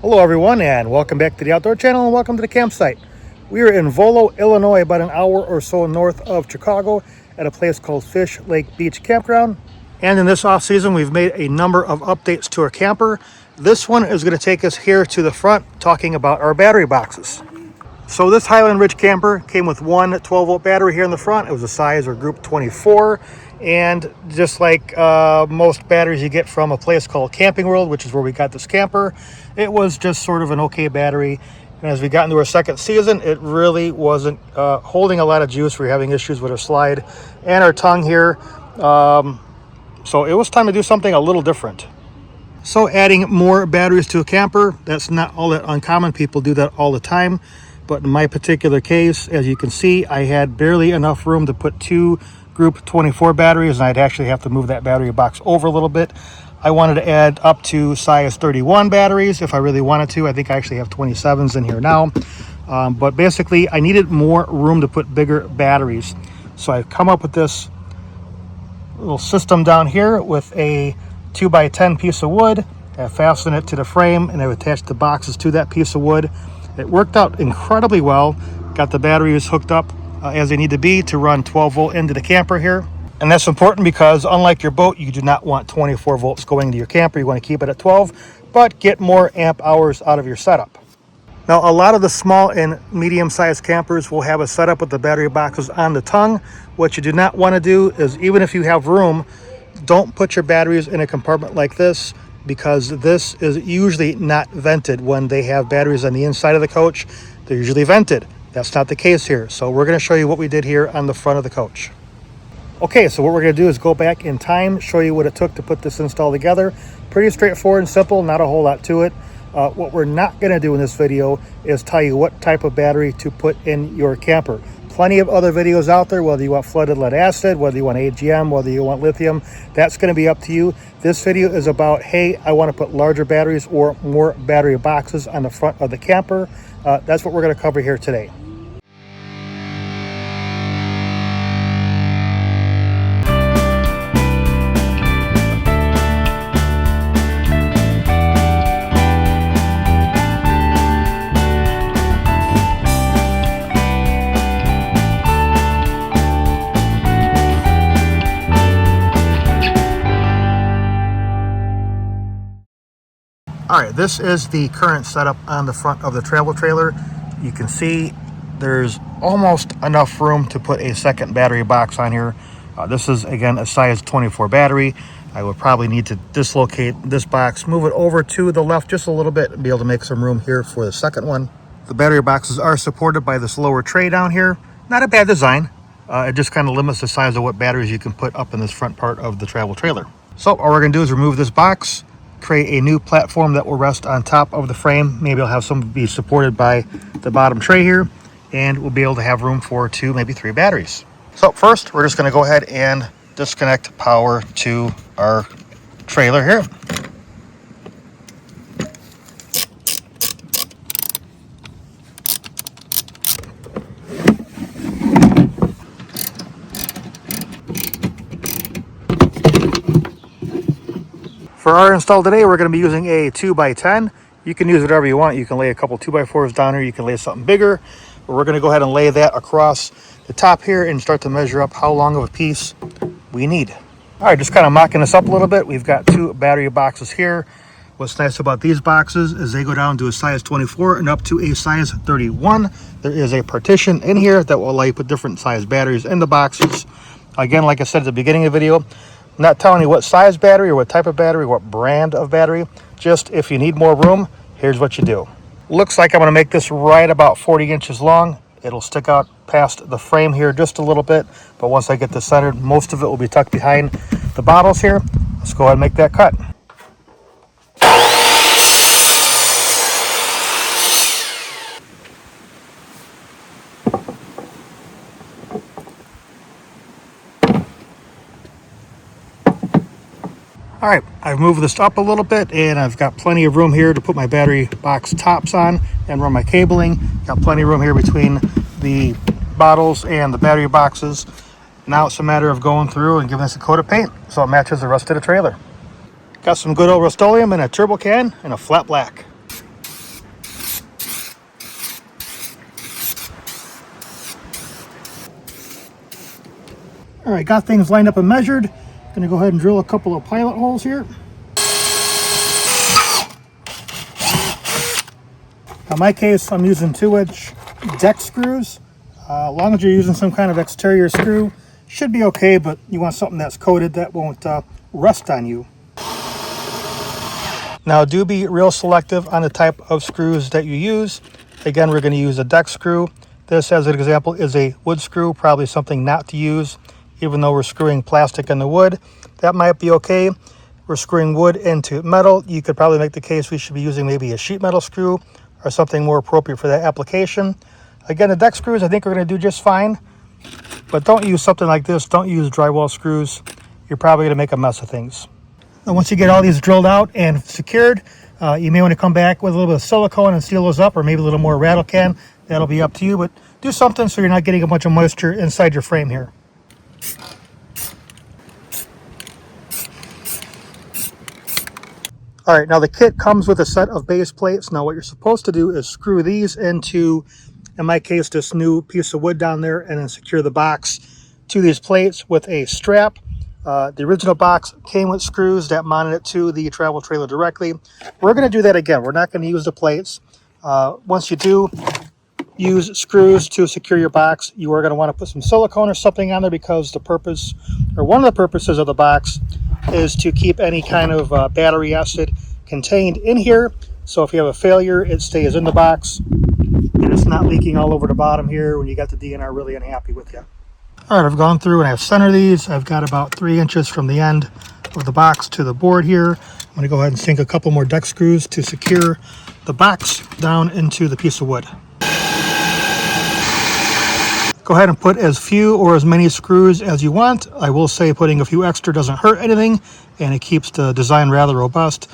Hello everyone and welcome back to the Outdoor Channel and welcome to the campsite. We are in Volo, Illinois, about an hour or so north of Chicago at a place called Fish Lake Beach Campground. And in this off season we've made a number of updates to our camper. This one is going to take us here to the front talking about our battery boxes. So this Highland Ridge camper came with one 12-volt battery here in the front. It was a size or group 24. And just like most batteries you get from a place called Camping World, which is where we got this camper, it was just sort of an okay battery. And as we got into our second season, it really wasn't holding a lot of juice. We were having issues with our slide and our tongue here. So it was time to do something a little different. So adding more batteries to a camper, that's not all that uncommon. People do that all the time. But in my particular case, as you can see, I had barely enough room to put two group 24 batteries, and I'd actually have to move that battery box over a little bit. I wanted to add up to size 31 batteries if I really wanted to. I think I actually have 27s in here now. But basically, I needed more room to put bigger batteries. So I've come up with this little system down here with a 2x10 piece of wood. I fastened it to the frame and I've attached the boxes to that piece of wood. It worked out incredibly well. Got the batteries hooked up as they need to be to run 12 volt into the camper here. And that's important because unlike your boat, you do not want 24 volts going into your camper. You want to keep it at 12, but get more amp hours out of your setup. Now, a lot of the small and medium-sized campers will have a setup with the battery boxes on the tongue. What you do not want to do is, even if you have room, don't put your batteries in a compartment like this, because this is usually not vented. When they have batteries on the inside of the coach, they're usually vented. That's not the case here. So we're going to show you what we did here on the front of the coach. Okay, so what we're going to do is go back in time, show you what it took to put this install together. Pretty straightforward and simple, not a whole lot to it. What we're not going to do in this video is tell you what type of battery to put in your camper. Plenty of other videos out there, whether you want flooded lead acid, whether you want AGM, whether you want lithium, that's going to be up to you. This video is about, hey, I want to put larger batteries or more battery boxes on the front of the camper. That's what we're going to cover here today. All right, this is the current setup on the front of the travel trailer. You can see there's almost enough room to put a second battery box on here. This is, again, a size 24 battery. I would probably need to dislocate this box, move it over to the left just a little bit, and be able to make some room here for the second one. The battery boxes are supported by this lower tray down here. Not a bad design. It just kind of limits the size of what batteries you can put up in this front part of the travel trailer. So all we're going to do is remove this box, create a new platform that will rest on top of the frame. Maybe I'll have some be supported by the bottom tray here, and we'll be able to have room for 2, maybe 3 batteries. So first, we're just going to go ahead and disconnect power to our trailer here. For our install today, we're going to be using a 2x10. You can use whatever you want. You can lay a couple 2x4s down here. You can lay something bigger. But we're going to go ahead and lay that across the top here and start to measure up how long of a piece we need. All right, just kind of mocking this up a little bit. We've got 2 battery boxes here. What's nice about these boxes is they go down to a size 24 and up to a size 31. There is a partition in here that will allow you to put different size batteries in the boxes. Again, like I said at the beginning of the video, I'm not telling you what size battery or what type of battery, what brand of battery. Just if you need more room, here's what you do. Looks like I'm going to make this right about 40 inches long. It'll stick out past the frame here just a little bit, but once I get this centered, most of it will be tucked behind the bottles here. Let's go ahead and make that cut. All right, I've moved this up a little bit and I've got plenty of room here to put my battery box tops on and run my cabling. Got plenty of room here between the bottles and the battery boxes. Now it's a matter of going through and giving this a coat of paint so it matches the rest of the trailer. Got some good old Rust-Oleum in a turbo can and a flat black. All right, got things lined up and measured. Gonna go ahead and drill a couple of pilot holes here. In my case, I'm using 2-inch deck screws. As long as you're using some kind of exterior screw, should be okay, but you want something that's coated that won't rust on you. Now, do be real selective on the type of screws that you use. Again, we're going to use a deck screw. This, as an example, is a wood screw, probably something not to use, even though we're screwing plastic into wood. That might be okay. We're screwing wood into metal. You could probably make the case we should be using maybe a sheet metal screw or something more appropriate for that application. Again, the deck screws I think are going to do just fine, but don't use something like this. Don't use drywall screws. You're probably going to make a mess of things. Now, once you get all these drilled out and secured, you may want to come back with a little bit of silicone and seal those up, or maybe a little more rattle can. That'll be up to you, but do something so you're not getting a bunch of moisture inside your frame here. All right, now the kit comes with a set of base plates. Now what you're supposed to do is screw these into, in my case, this new piece of wood down there, and then secure the box to these plates with a strap. The original box came with screws that mounted it to the travel trailer directly. We're going to do that again. We're not going to use the plates. Once you do use screws to secure your box, you are going to want to put some silicone or something on there, because the purpose, or one of the purposes of the box, is to keep any kind of battery acid contained in here. So if you have a failure, it stays in the box and it's not leaking all over the bottom here when you got the DNR really unhappy with you. All right, I've gone through and I've centered these. I've got about 3 inches from the end of the box to the board here. I'm going to go ahead and sink a couple more deck screws to secure the box down into the piece of wood. Go ahead and put as few or as many screws as you want. I will say putting a few extra doesn't hurt anything, and it keeps the design rather robust.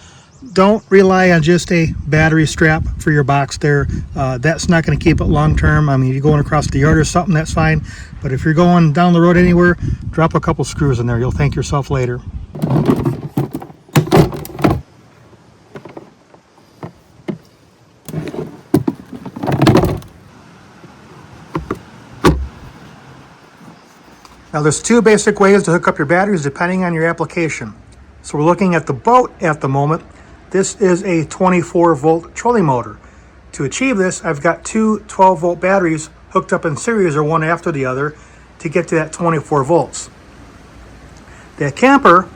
Don't rely on just a battery strap for your box there. That's not going to keep it long term. I mean, if you're going across the yard or something, that's fine. But if you're going down the road anywhere, drop a couple screws in there. You'll thank yourself later. Now there's 2 basic ways to hook up your batteries depending on your application. So we're looking at the boat at the moment. This is a 24 volt trolling motor. To achieve this, I've got 2 12 volt batteries hooked up in series, or one after the other, to get to that 24 volts. That camper,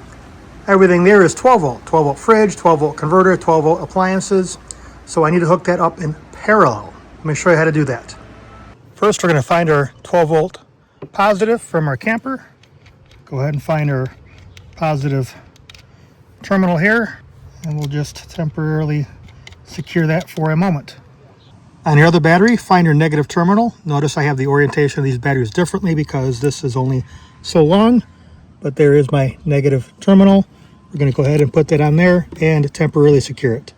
everything there is 12 volt fridge, 12 volt converter, 12 volt appliances. So I need to hook that up in parallel. Let me show you how to do that. First, we're going to find our 12 volt positive from our camper. Go ahead and find our positive terminal here, and we'll just temporarily secure that for a moment. On your other battery, find your negative terminal. Notice I have the orientation of these batteries differently because this is only so long, but there is my negative terminal. We're going to go ahead and put that on there and temporarily secure it.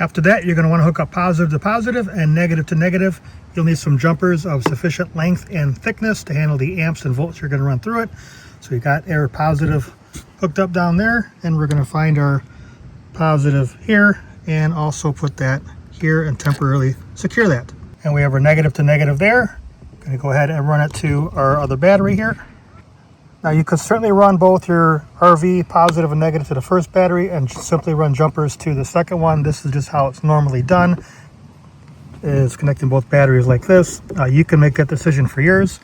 After that, you're going to want to hook up positive to positive and negative to negative. You'll need some jumpers of sufficient length and thickness to handle the amps and volts you're going to run through it. So you got our positive hooked up down there, and we're going to find our positive here and also put that here and temporarily secure that. And we have our negative to negative there. Going to go ahead and run it to our other battery here. Now you could certainly run both your RV positive and negative to the first battery and simply run jumpers to the second one. This is just how it's normally done, is connecting both batteries like this. You can make that decision for yours.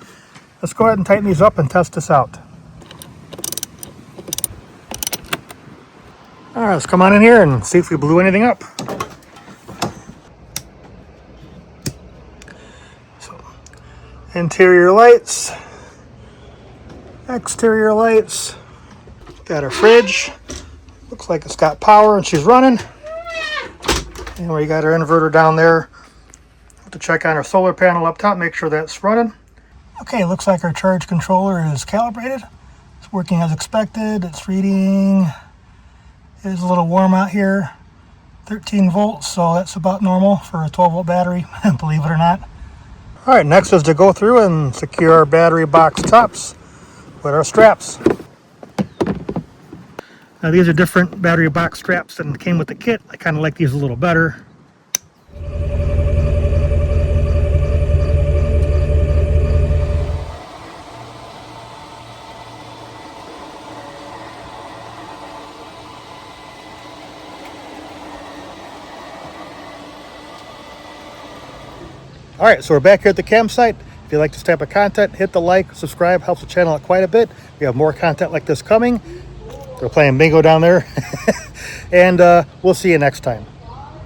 Let's go ahead and tighten these up and test this out. All right, let's come on in here and see if we blew anything up. So, interior lights, exterior lights, got our fridge. Looks like it's got power and she's running. And we got our inverter down there. Have to check on our solar panel up top, make sure that's running. Okay, looks like our charge controller is calibrated. It's working as expected. It's reading, it is a little warm out here, 13 volts, so that's about normal for a 12 volt battery, believe it or not. All right, next is to go through and secure our battery box tops with our straps. Now these are different battery box straps than came with the kit. I kind of like these a little better. All right, so we're back here at the campsite. If you like this type of content, hit the like, subscribe, helps the channel out quite a bit. We have more content like this coming. They're playing bingo down there. And we'll see you next time.